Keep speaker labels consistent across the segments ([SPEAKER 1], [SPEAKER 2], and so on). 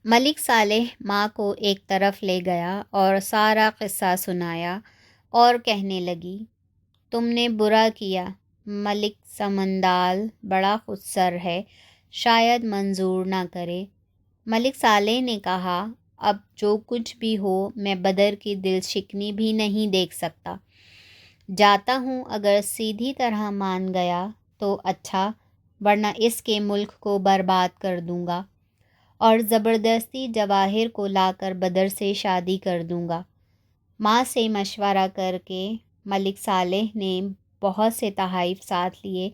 [SPEAKER 1] ملک صالح ماں کو ایک طرف لے گیا اور سارا قصہ سنایا اور کہنے لگی، تم نے برا کیا، ملک سمندال بڑا خودسر ہے، شاید منظور نہ کرے۔ ملک صالح نے کہا، اب جو کچھ بھی ہو میں بدر کی دل شکنی بھی نہیں دیکھ سکتا، جاتا ہوں، اگر سیدھی طرح مان گیا تو اچھا، ورنہ اس کے ملک کو برباد کر دوں گا اور زبردستی جواہر کو لا کر بدر سے شادی کر دوں گا۔ ماں سے مشورہ کر کے ملک صالح نے بہت سے تحائف ساتھ لیے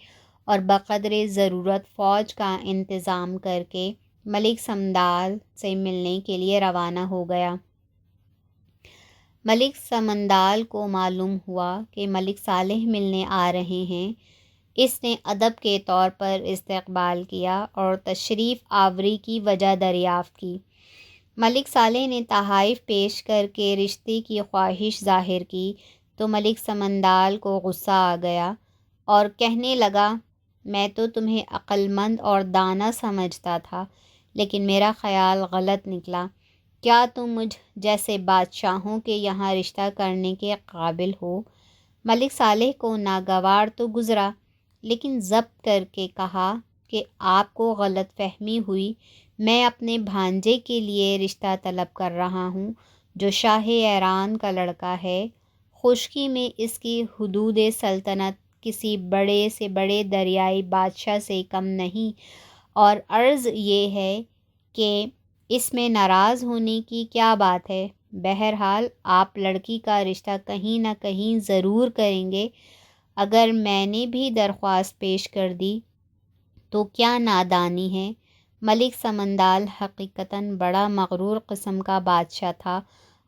[SPEAKER 1] اور بقدر ضرورت فوج کا انتظام کر کے ملک سمندال سے ملنے کے لیے روانہ ہو گیا۔ ملک سمندال کو معلوم ہوا کہ ملک صالح ملنے آ رہے ہیں۔ اس نے ادب کے طور پر استقبال کیا اور تشریف آوری کی وجہ دریافت کی۔ ملک صالح نے تحائف پیش کر کے رشتے کی خواہش ظاہر کی تو ملک سمندال کو غصہ آ گیا اور کہنے لگا، میں تو تمہیں عقل مند اور دانا سمجھتا تھا، لیکن میرا خیال غلط نکلا۔ کیا تم مجھ جیسے بادشاہوں کے یہاں رشتہ کرنے کے قابل ہو؟ ملک صالح کو ناگوار تو گزرا، لیکن ضبط کر کے کہا کہ آپ کو غلط فہمی ہوئی، میں اپنے بھانجے کے لیے رشتہ طلب کر رہا ہوں جو شاہ ایران کا لڑکا ہے۔ خشکی میں اس کی حدود سلطنت کسی بڑے سے بڑے دریائی بادشاہ سے کم نہیں، اور عرض یہ ہے کہ اس میں ناراض ہونے کی کیا بات ہے؟ بہرحال آپ لڑکی کا رشتہ کہیں نہ کہیں ضرور کریں گے۔ اگر میں نے بھی درخواست پیش کر دی تو کیا نادانی ہے؟ ملک سمندال حقیقتاً بڑا مغرور قسم کا بادشاہ تھا۔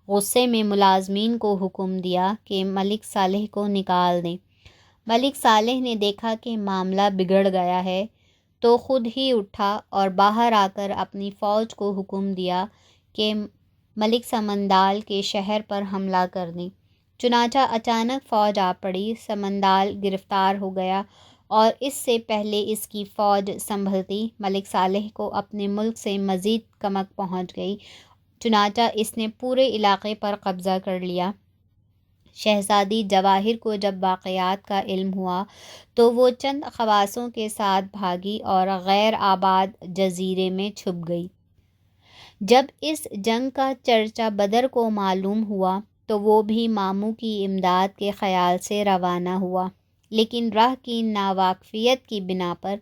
[SPEAKER 1] غصے میں ملازمین کو حکم دیا کہ ملک صالح کو نکال دیں۔ ملک صالح نے دیکھا کہ معاملہ بگڑ گیا ہے تو خود ہی اٹھا اور باہر آ کر اپنی فوج کو حکم دیا کہ ملک سمندال کے شہر پر حملہ کر دیں۔ چنانچہ اچانک فوج آ پڑی، سمندال گرفتار ہو گیا اور اس سے پہلے اس کی فوج سنبھلتی ملک صالح کو اپنے ملک سے مزید کمک پہنچ گئی، چنانچہ اس نے پورے علاقے پر قبضہ کر لیا۔ شہزادی جواہر کو جب واقعات کا علم ہوا تو وہ چند خواصوں کے ساتھ بھاگی اور غیر آباد جزیرے میں چھپ گئی۔ جب اس جنگ کا چرچا بدر کو معلوم ہوا تو وہ بھی ماموں کی امداد کے خیال سے روانہ ہوا، لیکن راہ کی ناواقفیت کی بنا پر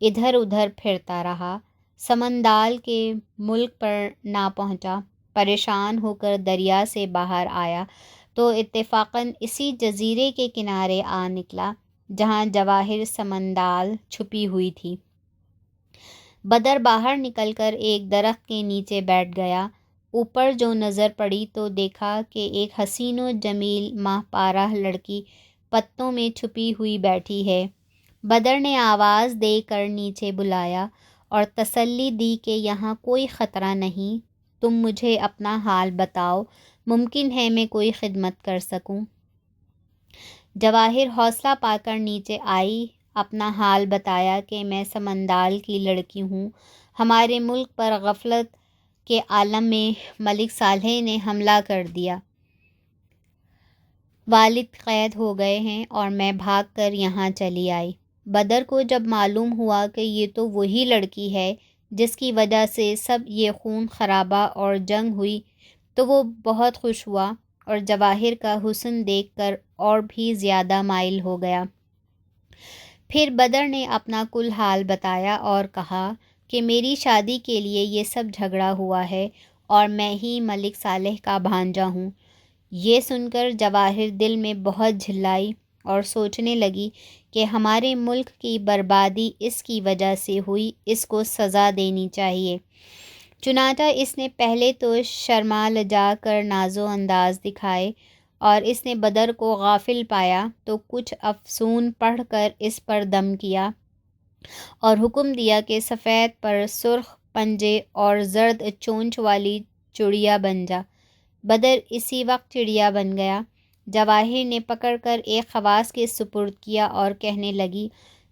[SPEAKER 1] ادھر ادھر پھرتا رہا۔ سمندال کے ملک پر نہ پہنچا، پریشان ہو کر دریا سے باہر آیا تو اتفاقاً اسی جزیرے کے کنارے آ نکلا جہاں جواہر سمندال چھپی ہوئی تھی۔ بدر باہر نکل کر ایک درخت کے نیچے بیٹھ گیا۔ اوپر جو نظر پڑی تو دیکھا کہ ایک حسین و جمیل ماہ پارہ لڑکی پتوں میں چھپی ہوئی بیٹھی ہے۔ بدر نے آواز دے کر نیچے بلایا اور تسلی دی کہ یہاں کوئی خطرہ نہیں، تم مجھے اپنا حال بتاؤ، ممکن ہے میں کوئی خدمت کر سکوں۔ جواہر حوصلہ پا کر نیچے آئی، اپنا حال بتایا کہ میں سمندال کی لڑکی ہوں، ہمارے ملک پر غفلت کے عالم میں ملک صالح نے حملہ کر دیا، والد قید ہو گئے ہیں اور میں بھاگ کر یہاں چلی آئی۔ بدر کو جب معلوم ہوا کہ یہ تو وہی لڑکی ہے جس کی وجہ سے سب یہ خون خرابہ اور جنگ ہوئی تو وہ بہت خوش ہوا اور جواہر کا حسن دیکھ کر اور بھی زیادہ مائل ہو گیا۔ پھر بدر نے اپنا کل حال بتایا اور کہا کہ میری شادی کے لیے یہ سب جھگڑا ہوا ہے اور میں ہی ملک صالح کا بھانجا ہوں۔ یہ سن کر جواہر دل میں بہت جھلائی اور سوچنے لگی کہ ہمارے ملک کی بربادی اس کی وجہ سے ہوئی، اس کو سزا دینی چاہیے۔ چنانچہ اس نے پہلے تو شرما لجا کر ناز و انداز دکھائے، اور اس نے بدر کو غافل پایا تو کچھ افسون پڑھ کر اس پر دم کیا اور حکم دیا کہ سفید پر سرخ پنجے اور زرد چونچ والی چڑیا بن جا۔ بدر اسی وقت چڑیا بن گیا۔ جواہر نے پکڑ کر ایک خواص کے سپرد کیا اور کہنے لگی،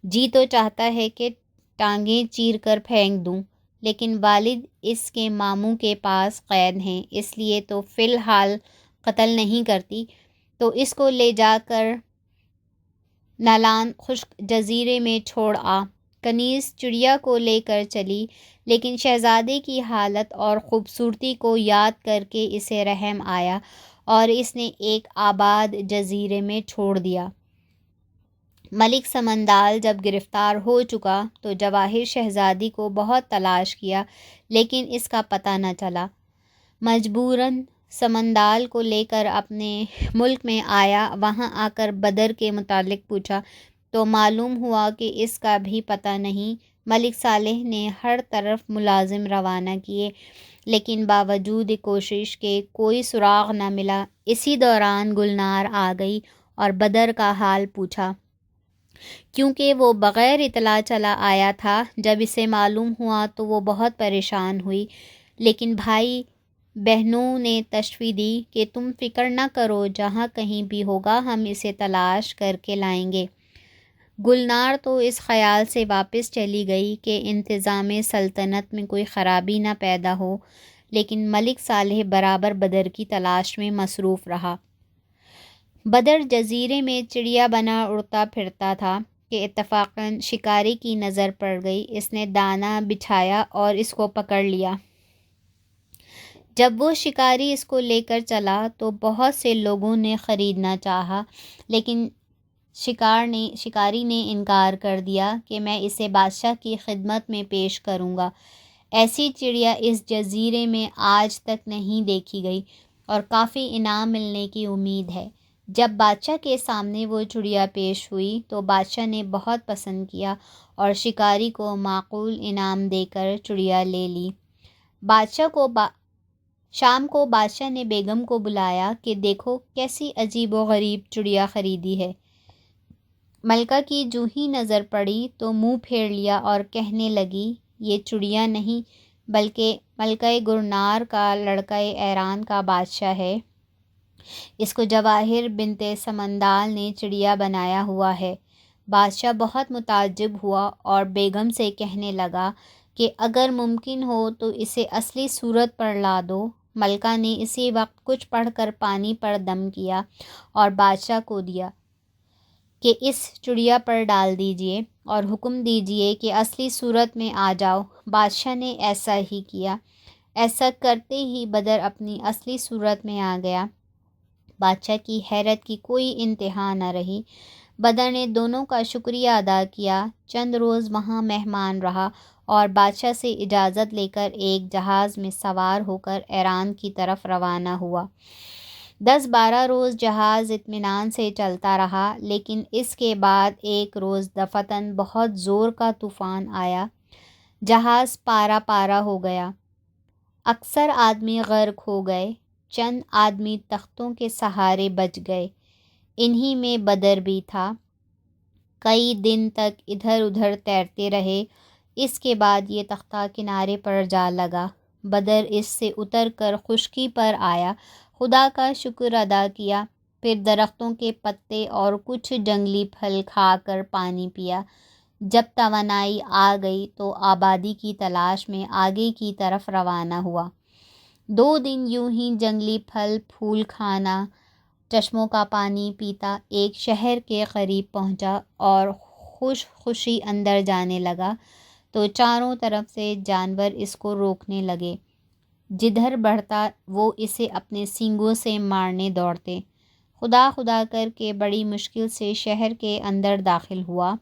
[SPEAKER 1] جی تو چاہتا ہے کہ ٹانگیں چیر کر پھینک دوں، لیکن والد اس کے ماموں کے پاس قید ہیں، اس لیے تو فی الحال قتل نہیں کرتی، تو اس کو لے جا کر نالان خشک جزیرے میں چھوڑ آ۔ کنیز چڑیا کو لے کر چلی، لیکن شہزادے کی حالت اور خوبصورتی کو یاد کر کے اسے رحم آیا اور اس نے ایک آباد جزیرے میں چھوڑ دیا۔ ملک سمندال جب گرفتار ہو چکا تو جواہر شہزادی کو بہت تلاش کیا، لیکن اس کا پتہ نہ چلا۔ مجبوراً سمندال کو لے کر اپنے ملک میں آیا۔ وہاں آ کر بدر کے متعلق پوچھا تو معلوم ہوا کہ اس کا بھی پتہ نہیں۔ ملک صالح نے ہر طرف ملازم روانہ کیے، لیکن باوجود کوشش کے کوئی سراغ نہ ملا۔ اسی دوران گلنار آ گئی اور بدر کا حال پوچھا، کیونکہ وہ بغیر اطلاع چلا آیا تھا۔ جب اسے معلوم ہوا تو وہ بہت پریشان ہوئی، لیکن بھائی بہنوں نے تشفی دی کہ تم فکر نہ کرو، جہاں کہیں بھی ہوگا ہم اسے تلاش کر کے لائیں گے۔ گلنار تو اس خیال سے واپس چلی گئی کہ انتظام سلطنت میں کوئی خرابی نہ پیدا ہو، لیکن ملک صالح برابر بدر کی تلاش میں مصروف رہا۔ بدر جزیرے میں چڑیا بنا اڑتا پھرتا تھا کہ اتفاقاً شکاری کی نظر پڑ گئی۔ اس نے دانہ بچھایا اور اس کو پکڑ لیا۔ جب وہ شکاری اس کو لے کر چلا تو بہت سے لوگوں نے خریدنا چاہا، لیکن شکاری نے انکار کر دیا کہ میں اسے بادشاہ کی خدمت میں پیش کروں گا۔ ایسی چڑیا اس جزیرے میں آج تک نہیں دیکھی گئی اور کافی انعام ملنے کی امید ہے۔ جب بادشاہ کے سامنے وہ چڑیا پیش ہوئی تو بادشاہ نے بہت پسند کیا اور شکاری کو معقول انعام دے کر چڑیا لے لی۔ شام کو بادشاہ نے بیگم کو بلایا کہ دیکھو کیسی عجیب و غریب چڑیا خریدی ہے۔ ملکہ کی جو ہی نظر پڑی تو منہ پھیر لیا اور کہنے لگی، یہ چڑیا نہیں بلکہ ملکہ گرنار کا لڑکا ایران کا بادشاہ ہے۔ اس کو جواہر بنت سمندال نے چڑیا بنایا ہوا ہے۔ بادشاہ بہت متعجب ہوا اور بیگم سے کہنے لگا کہ اگر ممکن ہو تو اسے اصلی صورت پر لا دو۔ ملکہ نے اسی وقت کچھ پڑھ کر پانی پر دم کیا اور بادشاہ کو دیا کہ اس چڑیا پر ڈال دیجئے اور حکم دیجئے کہ اصلی صورت میں آ جاؤ۔ بادشاہ نے ایسا ہی کیا۔ ایسا کرتے ہی بدر اپنی اصلی صورت میں آ گیا۔ بادشاہ کی حیرت کی کوئی انتہا نہ رہی۔ بدر نے دونوں کا شکریہ ادا کیا، چند روز وہاں مہمان رہا اور بادشاہ سے اجازت لے کر ایک جہاز میں سوار ہو کر ایران کی طرف روانہ ہوا۔ 10-12 روز جہاز اطمینان سے چلتا رہا، لیکن اس کے بعد ایک روز دفعتاً بہت زور کا طوفان آیا۔ جہاز پارا پارا ہو گیا۔ اکثر آدمی غرق ہو گئے، چند آدمی تختوں کے سہارے بچ گئے، انہی میں بدر بھی تھا۔ کئی دن تک ادھر ادھر تیرتے رہے۔ اس کے بعد یہ تختہ کنارے پر جا لگا۔ بدر اس سے اتر کر خشکی پر آیا، خدا کا شکر ادا کیا، پھر درختوں کے پتے اور کچھ جنگلی پھل کھا کر پانی پیا۔ جب توانائی آ گئی تو آبادی کی تلاش میں آگے کی طرف روانہ ہوا۔ 2 دن یوں ہی جنگلی پھل پھول کھانا، چشموں کا پانی پیتا، ایک شہر کے قریب پہنچا اور خوشی اندر جانے لگا تو چاروں طرف سے جانور اس کو روکنے لگے۔ جدھر بڑھتا وہ اسے اپنے سینگوں سے مارنے دوڑتے۔ خدا خدا کر کے بڑی مشکل سے شہر کے اندر داخل ہوا۔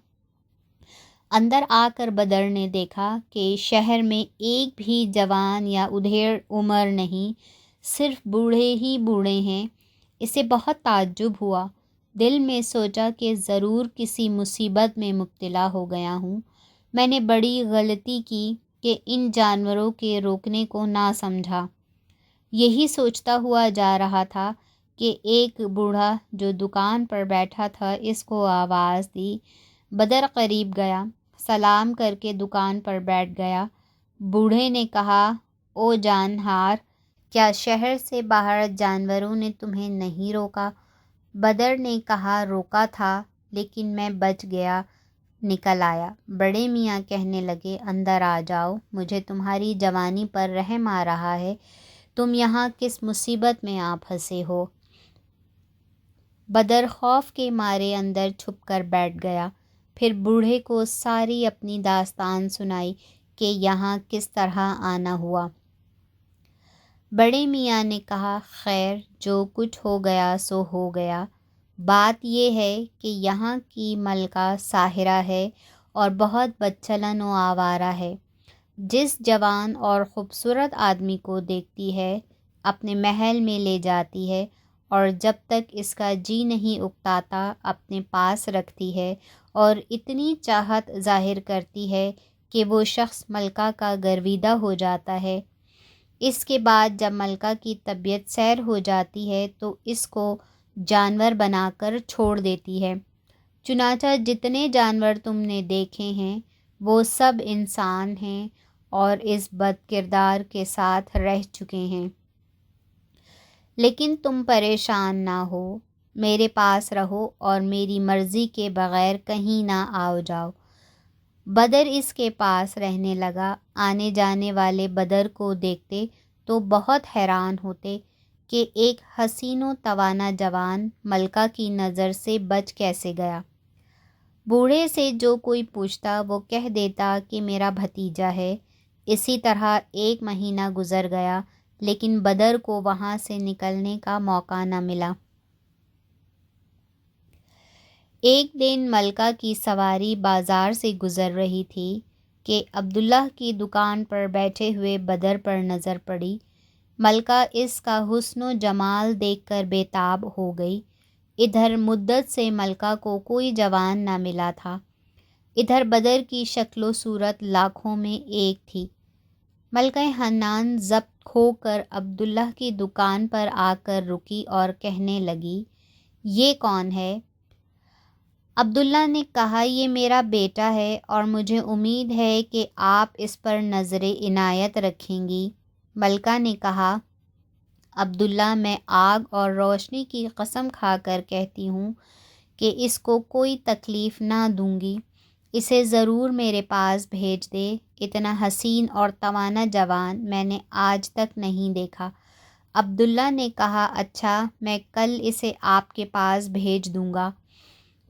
[SPEAKER 1] اندر آ کر بدر نے دیکھا کہ شہر میں ایک بھی جوان یا ادھیڑ عمر نہیں، صرف بوڑھے ہی بوڑھے ہیں۔ اسے بہت تعجب ہوا۔ دل میں سوچا کہ ضرور کسی مصیبت میں مبتلا ہو گیا ہوں۔ میں نے بڑی غلطی کی کہ ان جانوروں کے روکنے کو نہ سمجھا۔ یہی سوچتا ہوا جا رہا تھا کہ ایک بوڑھا جو دکان پر بیٹھا تھا اس کو آواز دی۔ بدر قریب گیا، سلام کر کے دکان پر بیٹھ گیا۔ بوڑھے نے کہا، او جانہار، کیا شہر سے باہر جانوروں نے تمہیں نہیں روکا؟ بدر نے کہا، روکا تھا لیکن میں بچ گیا۔ نکل آیا۔ بڑے میاں کہنے لگے اندر آ جاؤ، مجھے تمہاری جوانی پر رحم آ رہا ہے، تم یہاں کس مصیبت میں آ پھنسے ہو؟ بدر خوف کے مارے اندر چھپ کر بیٹھ گیا، پھر بوڑھے کو ساری اپنی داستان سنائی کہ یہاں کس طرح آنا ہوا۔ بڑے میاں نے کہا خیر جو کچھ ہو گیا سو ہو گیا، بات یہ ہے کہ یہاں کی ملکہ ساحرہ ہے اور بہت بدچلن و آوارہ ہے، جس جوان اور خوبصورت آدمی کو دیکھتی ہے اپنے محل میں لے جاتی ہے اور جب تک اس کا جی نہیں اکتاتا اپنے پاس رکھتی ہے اور اتنی چاہت ظاہر کرتی ہے کہ وہ شخص ملکہ کا گرویدہ ہو جاتا ہے۔ اس کے بعد جب ملکہ کی طبیعت سیر ہو جاتی ہے تو اس کو جانور بنا کر چھوڑ دیتی ہے۔ چنانچہ جتنے جانور تم نے دیکھے ہیں وہ سب انسان ہیں اور اس بد کردار کے ساتھ رہ چکے ہیں۔ لیکن تم پریشان نہ ہو، میرے پاس رہو اور میری مرضی کے بغیر کہیں نہ آؤ جاؤ۔ بدر اس کے پاس رہنے لگا۔ آنے جانے والے بدر کو دیکھتے تو بہت حیران ہوتے کہ ایک حسین و توانا جوان ملکہ کی نظر سے بچ کیسے گیا۔ بوڑھے سے جو کوئی پوچھتا وہ کہہ دیتا کہ میرا بھتیجا ہے۔ اسی طرح 1 مہینہ گزر گیا لیکن بدر کو وہاں سے نکلنے کا موقع نہ ملا۔ ایک دن ملکہ کی سواری بازار سے گزر رہی تھی کہ عبداللہ کی دکان پر بیٹھے ہوئے بدر پر نظر پڑی۔ ملکہ اس کا حسن و جمال دیکھ کر بے تاب ہو گئی۔ ادھر مدت سے ملکہ کو کوئی جوان نہ ملا تھا، ادھر بدر کی شکل و صورت لاکھوں میں ایک تھی۔ ملکہ حنان ضبط کھو کر عبداللہ کی دکان پر آ کر رکی اور کہنے لگی یہ کون ہے؟ عبداللہ نے کہا یہ میرا بیٹا ہے اور مجھے امید ہے کہ آپ اس پر نظر عنایت رکھیں گی۔ ملکہ نے کہا عبداللہ میں آگ اور روشنی کی قسم کھا کر کہتی ہوں کہ اس کو کوئی تکلیف نہ دوں گی، اسے ضرور میرے پاس بھیج دے، اتنا حسین اور توانا جوان میں نے آج تک نہیں دیکھا۔ عبداللہ نے کہا اچھا میں کل اسے آپ کے پاس بھیج دوں گا۔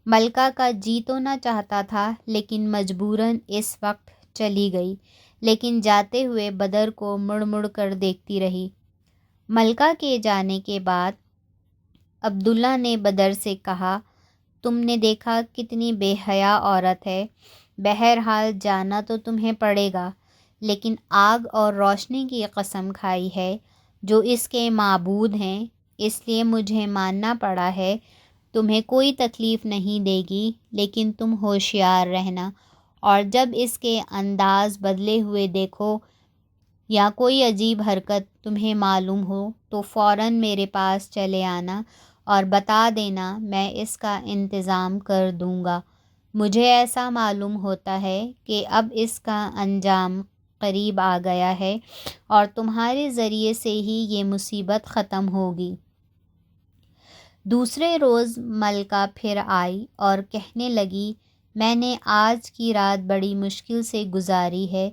[SPEAKER 1] ملکہ کا جی تو نہ چاہتا تھا لیکن مجبوراً اس وقت چلی گئی، لیکن جاتے ہوئے بدر کو مڑ مڑ کر دیکھتی رہی۔ ملکہ کے جانے کے بعد عبداللہ نے بدر سے کہا تم نے دیکھا کتنی بے حیا عورت ہے، بہرحال جانا تو تمہیں پڑے گا، لیکن آگ اور روشنی کی قسم کھائی ہے جو اس کے معبود ہیں، اس لیے مجھے ماننا پڑا ہے، تمہیں کوئی تکلیف نہیں دے گی، لیکن تم ہوشیار رہنا اور جب اس کے انداز بدلے ہوئے دیکھو یا کوئی عجیب حرکت تمہیں معلوم ہو تو فوراً میرے پاس چلے آنا اور بتا دینا، میں اس کا انتظام کر دوں گا۔ مجھے ایسا معلوم ہوتا ہے کہ اب اس کا انجام قریب آ گیا ہے اور تمہارے ذریعے سے ہی یہ مصیبت ختم ہوگی۔ دوسرے روز ملکہ پھر آئی اور کہنے لگی میں نے آج کی رات بڑی مشکل سے گزاری ہے،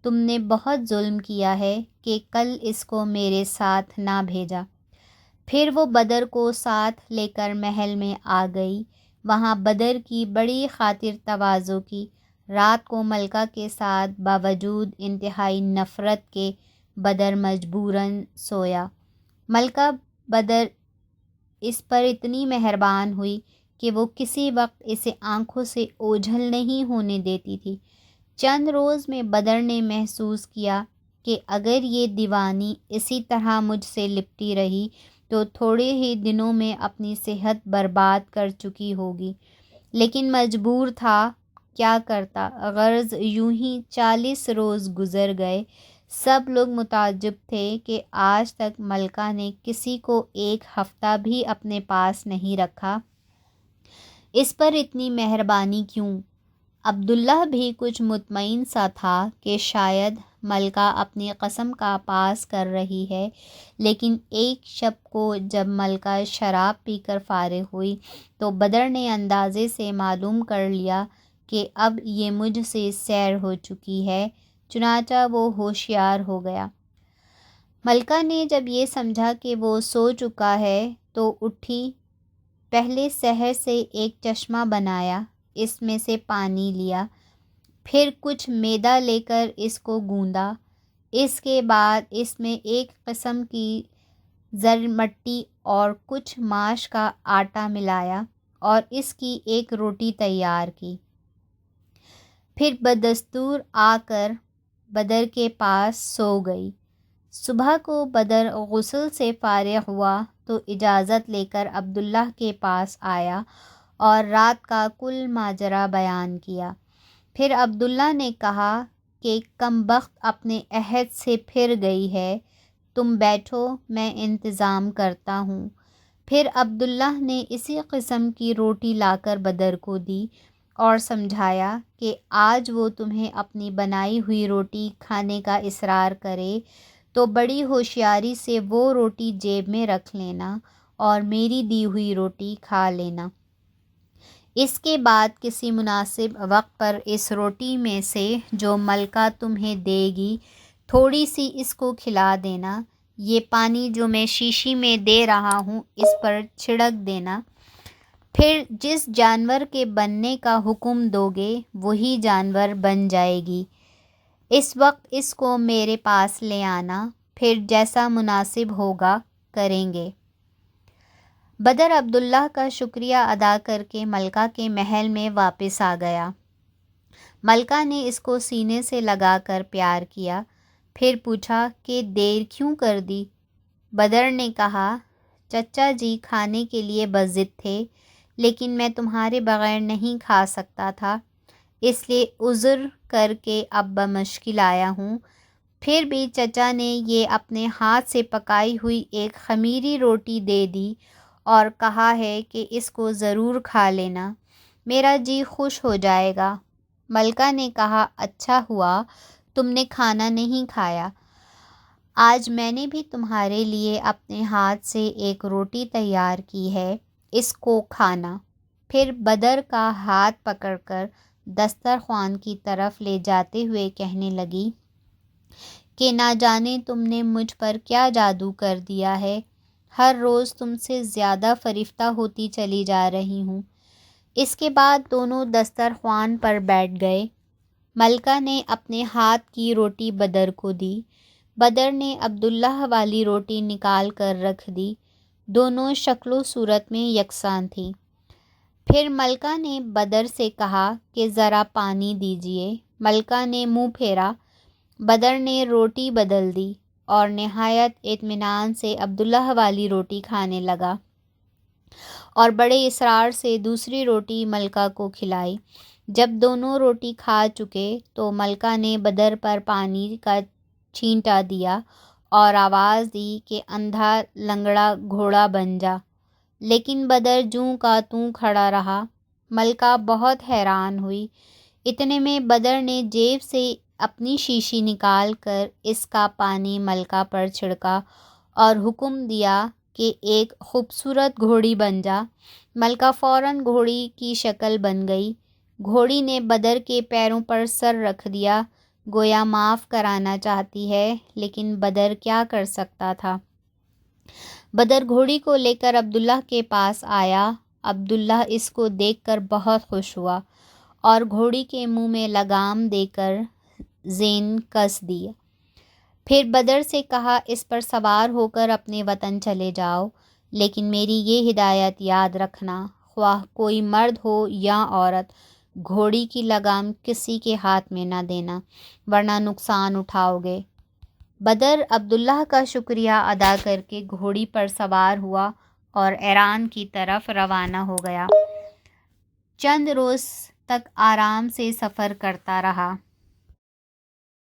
[SPEAKER 1] تم نے بہت ظلم کیا ہے کہ کل اس کو میرے ساتھ نہ بھیجا۔ پھر وہ بدر کو ساتھ لے کر محل میں آ گئی۔ وہاں بدر کی بڑی خاطر تواضع کی۔ رات کو ملکہ کے ساتھ باوجود انتہائی نفرت کے بدر مجبوراً سویا۔ ملکہ بدر اس پر اتنی مہربان ہوئی کہ وہ کسی وقت اسے آنکھوں سے اوجھل نہیں ہونے دیتی تھی۔ چند روز میں بدر نے محسوس کیا کہ اگر یہ دیوانی اسی طرح مجھ سے لپٹی رہی تو تھوڑے ہی دنوں میں اپنی صحت برباد کر چکی ہوگی، لیکن مجبور تھا، کیا کرتا، غرض یوں ہی 40 روز گزر گئے۔ سب لوگ متعجب تھے کہ آج تک ملکہ نے کسی کو 1 ہفتہ بھی اپنے پاس نہیں رکھا، اس پر اتنی مہربانی کیوں؟ عبداللہ بھی کچھ مطمئن سا تھا کہ شاید ملکہ اپنی قسم کا پاس کر رہی ہے، لیکن ایک شب کو جب ملکہ شراب پی کر فارغ ہوئی تو بدر نے اندازے سے معلوم کر لیا کہ اب یہ مجھ سے سیر ہو چکی ہے، چنانچہ وہ ہوشیار ہو گیا۔ ملکہ نے جب یہ سمجھا کہ وہ سو چکا ہے تو اٹھی، پہلے سحر سے ایک چشمہ بنایا، اس میں سے پانی لیا، پھر کچھ میدا لے کر اس کو گوندا، اس کے بعد اس میں ایک قسم کی زر مٹی اور کچھ ماش کا آٹا ملایا اور اس کی ایک روٹی تیار کی۔ پھر بدستور آ کر بدر کے پاس سو گئی۔ صبح کو بدر غسل سے فارغ ہوا تو اجازت لے کر عبداللہ کے پاس آیا اور رات کا کل ماجرا بیان کیا۔ پھر عبداللہ نے کہا کہ کم بخت اپنے عہد سے پھر گئی ہے، تم بیٹھو میں انتظام کرتا ہوں۔ پھر عبداللہ نے اسی قسم کی روٹی لا کر بدر کو دی اور سمجھایا کہ آج وہ تمہیں اپنی بنائی ہوئی روٹی کھانے کا اصرار کرے تو بڑی ہوشیاری سے وہ روٹی جیب میں رکھ لینا اور میری دی ہوئی روٹی کھا لینا۔ اس کے بعد کسی مناسب وقت پر اس روٹی میں سے جو ملکہ تمہیں دے گی تھوڑی سی اس کو کھلا دینا، یہ پانی جو میں شیشی میں دے رہا ہوں اس پر چھڑک دینا، پھر جس جانور کے بننے کا حکم دو گے وہی جانور بن جائے گی۔ اس وقت اس کو میرے پاس لے آنا، پھر جیسا مناسب ہوگا کریں گے۔ بدر عبداللہ کا شکریہ ادا کر کے ملکہ کے محل میں واپس آ گیا۔ ملکہ نے اس کو سینے سے لگا کر پیار کیا، پھر پوچھا کہ دیر کیوں کر دی؟ بدر نے کہا، چچا جی کھانے کے لیے بس ضد تھے، لیکن میں تمہارے بغیر نہیں کھا سکتا تھا، اس لیے عذر کر کے اب بمشکل آیا ہوں۔ پھر بھی چچا نے یہ اپنے ہاتھ سے پکائی ہوئی ایک خمیری روٹی دے دی اور کہا ہے کہ اس کو ضرور کھا لینا، میرا جی خوش ہو جائے گا۔ ملکہ نے کہا، اچھا ہوا تم نے کھانا نہیں کھایا، آج میں نے بھی تمہارے لیے اپنے ہاتھ سے ایک روٹی تیار کی ہے، اس کو کھانا۔ پھر بدر کا ہاتھ پکڑ کر دسترخوان کی طرف لے جاتے ہوئے کہنے لگی کہ نہ جانے تم نے مجھ پر کیا جادو کر دیا ہے، ہر روز تم سے زیادہ فریفتہ ہوتی چلی جا رہی ہوں۔ اس کے بعد دونوں دسترخوان پر بیٹھ گئے۔ ملکہ نے اپنے ہاتھ کی روٹی بدر کو دی، بدر نے عبداللہ والی روٹی نکال کر رکھ دی، دونوں شکل و صورت میں یکساں تھیں۔ پھر ملکہ نے بدر سے کہا کہ ذرا پانی دیجیے، ملکہ نے منہ پھیرا، بدر نے روٹی بدل دی اور نہایت اطمینان سے عبداللہ والی روٹی کھانے لگا اور بڑے اصرار سے دوسری روٹی ملکہ کو کھلائی۔ جب دونوں روٹی کھا چکے تو ملکہ نے بدر پر پانی کا چھینٹا دیا اور آواز دی کہ اندھا لنگڑا گھوڑا بن جا، لیکن بدر جوں کا توں کھڑا رہا۔ ملکہ بہت حیران ہوئی۔ اتنے میں بدر نے جیب سے اپنی شیشی نکال کر اس کا پانی ملکہ پر چھڑکا اور حکم دیا کہ ایک خوبصورت گھوڑی بن جا۔ ملکہ فوراً گھوڑی کی شکل بن گئی۔ گھوڑی نے بدر کے پیروں پر سر رکھ دیا، گویا معاف کرانا چاہتی ہے، لیکن بدر کیا کر سکتا تھا۔ بدر گھوڑی کو لے کر عبداللہ کے پاس آیا۔ عبداللہ اس کو دیکھ کر بہت خوش ہوا اور گھوڑی کے منہ میں لگام دے کر زین کس دی۔ پھر بدر سے کہا، اس پر سوار ہو کر اپنے وطن چلے جاؤ، لیکن میری یہ ہدایت یاد رکھنا، خواہ کوئی مرد ہو یا عورت، گھوڑی کی لگام کسی کے ہاتھ میں نہ دینا، ورنہ نقصان اٹھاؤ گے۔ بدر عبداللہ کا شکریہ ادا کر کے گھوڑی پر سوار ہوا اور ایران کی طرف روانہ ہو گیا۔ چند روز تک آرام سے سفر کرتا رہا۔